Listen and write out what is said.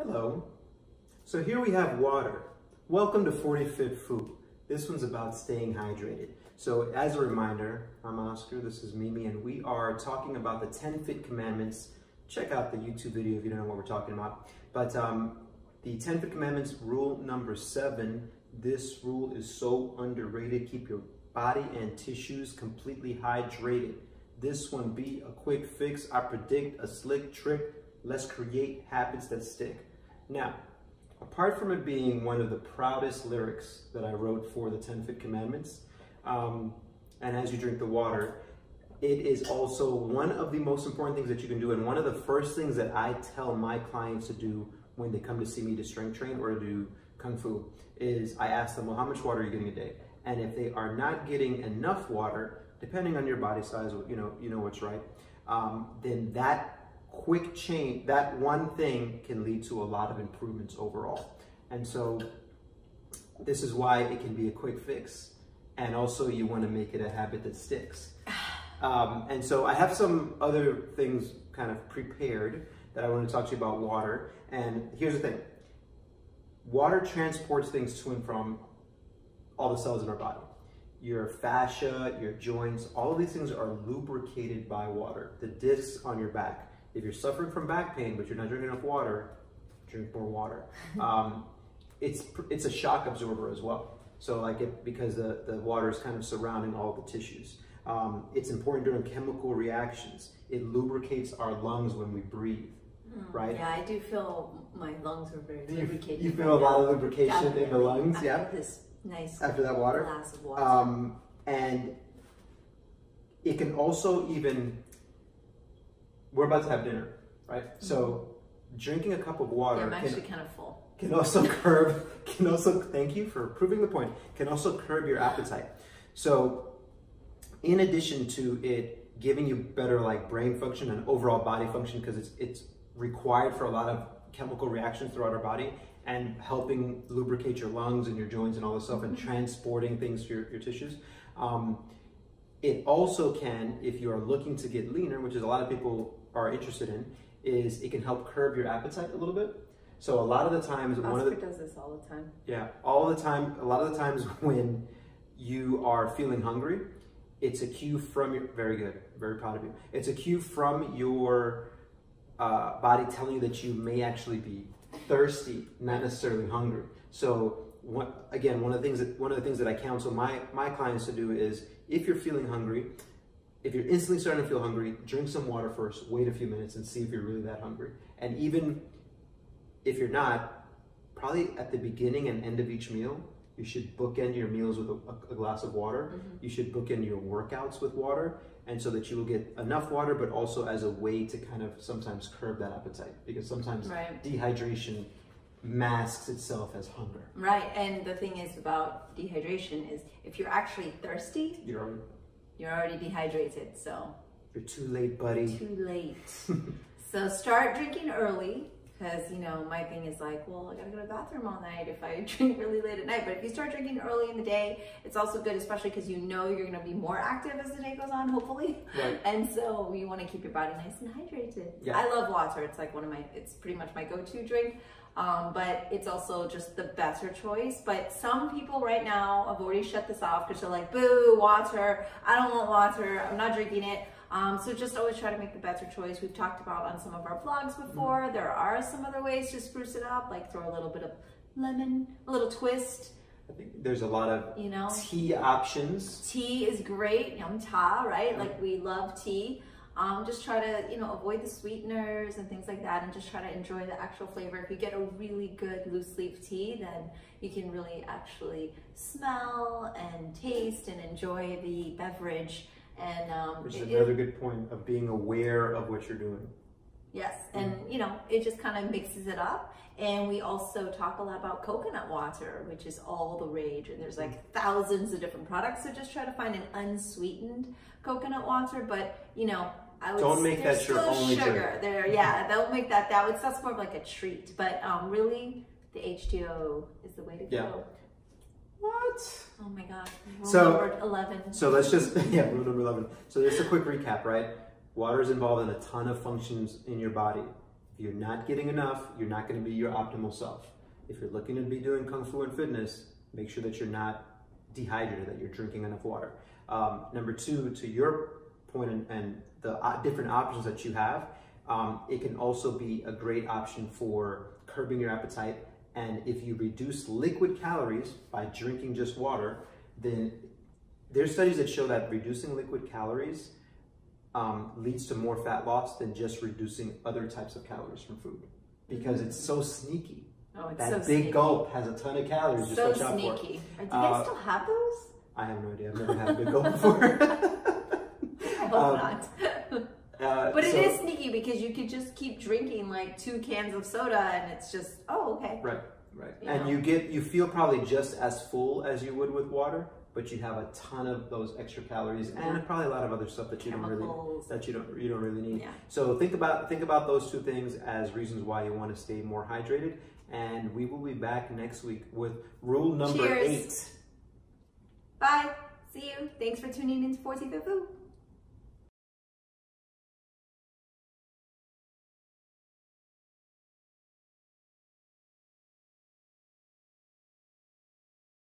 Hello. So here we have water. Welcome to 40 Fit Food. This one's about staying hydrated. So as a reminder, I'm Oscar, this is Mimi, and we are talking about the 10 Fit Commandments. Check out the YouTube video if you don't know what we're talking about. But the 10 Fit Commandments, rule number 7, this rule is so underrated. Keep your body and tissues completely hydrated. This one be a quick fix. I predict a slick trick. Let's create habits that stick. Now, apart from it being one of the proudest lyrics that I wrote for the 10 Fit Commandments, and as you drink the water, it is also one of the most important things that you can do, and one of the first things that I tell my clients to do when they come to see me to strength train or to do Kung Fu is I ask them, well, how much water are you getting a day? And if they are not getting enough water, depending on your body size, you know what's right, then that quick change, that one thing can lead to a lot of improvements overall. And so this is why it can be a quick fix. And also you want to make it a habit that sticks. And so I have some other things kind of prepared that I want to talk to you about water. And here's the thing. Water transports things to and from all the cells in our body. Your fascia, your joints, all of these things are lubricated by water. The discs on your back. If you're suffering from back pain, but you're not drinking enough water, drink more water. It's a shock absorber as well. So because the water is kind of surrounding all the tissues. It's important during chemical reactions. It lubricates our lungs when we breathe, right? Yeah, I do feel my lungs are very lubricated. You feel a lot of lubrication in the lungs, yeah? After this nice after that water? glass of water. And it can also even, we're about to have dinner, right? So drinking a cup of water I'm actually kind of full. Can also thank you for proving the point, can also curb your appetite. So in addition to it giving you better brain function and overall body function, because it's required for a lot of chemical reactions throughout our body, and helping lubricate your lungs and your joints and all this stuff, and transporting things to your tissues. It also can, if you are looking to get leaner, which is a lot of people are interested in, is it can help curb your appetite a little bit. So a lot of the times, Oscar does this all the time. Yeah, all the time. A lot of the times when you are feeling hungry, it's a cue from your, very good, very proud of you. It's a cue from your body telling you that you may actually be thirsty, not necessarily hungry. So one of the things that I counsel my clients to do is, if you're feeling hungry, if you're instantly starting to feel hungry, drink some water first, wait a few minutes and see if you're really that hungry. And even if you're not, probably at the beginning and end of each meal, you should bookend your meals with a glass of water. You should bookend your workouts with water, and so that you will get enough water, but also as a way to kind of sometimes curb that appetite, because sometimes dehydration masks itself as hunger. Right, and the thing is about dehydration is if you're actually thirsty, you're already dehydrated, so. You're too late, buddy. Too late. So start drinking early, because, my thing is well, I gotta go to the bathroom all night if I drink really late at night. But if you start drinking early in the day, it's also good, especially because you're gonna be more active as the day goes on, hopefully. Right. And so you wanna keep your body nice and hydrated. Yeah. I love water. It's it's pretty much my go-to drink. But it's also just the better choice. But some people right now have already shut this off because they're like, boo, water, I don't want water, I'm not drinking it. So just always try to make the better choice. We've talked about on some of our vlogs before, there are some other ways to spruce it up, like throw a little bit of lemon, a little twist. I think there's a lot of tea options. Tea is great, yum cha, right? We love tea. Just try to, avoid the sweeteners and things like that, and just try to enjoy the actual flavor. If you get a really good loose leaf tea, then you can really actually smell and taste and enjoy the beverage. And which is another good point of being aware of what you're doing. Yes, and it just kind of mixes it up. And we also talk a lot about coconut water, which is all the rage, and there's thousands of different products. So just try to find an unsweetened coconut water, but I would don't make that your only sugar there. Yeah, don't make that. That's more of a treat. But really, the H2O is the way to go. What? Oh my God. Rule number 11. So let's just, rule number 11. So just a quick recap, right? Water is involved in a ton of functions in your body. If you're not getting enough, you're not going to be your optimal self. If you're looking to be doing Kung Fu and fitness, make sure that you're not dehydrated, that you're drinking enough water. Number two, to your point and the different options that you have, it can also be a great option for curbing your appetite. And if you reduce liquid calories by drinking just water, then there's studies that show that reducing liquid calories leads to more fat loss than just reducing other types of calories from food, because it's so sneaky. Oh, it's that so big sneaky. Gulp has a ton of calories. Just So watch out for it. sneaky. Do you guys still have those? I have no idea. I've never had a Big Gulp before. I hope not. But it is sneaky because you could just keep drinking like 2 cans of soda and it's just, oh, okay. Right. You And know. you feel probably just as full as you would with water, but you have a ton of those extra calories and probably a lot of other stuff that you Chemicals. don't really need. Yeah. So think about those 2 things as reasons why you want to stay more hydrated. And we will be back next week with rule number 8. Bye. See you. Thanks for tuning into 40 Fit Food.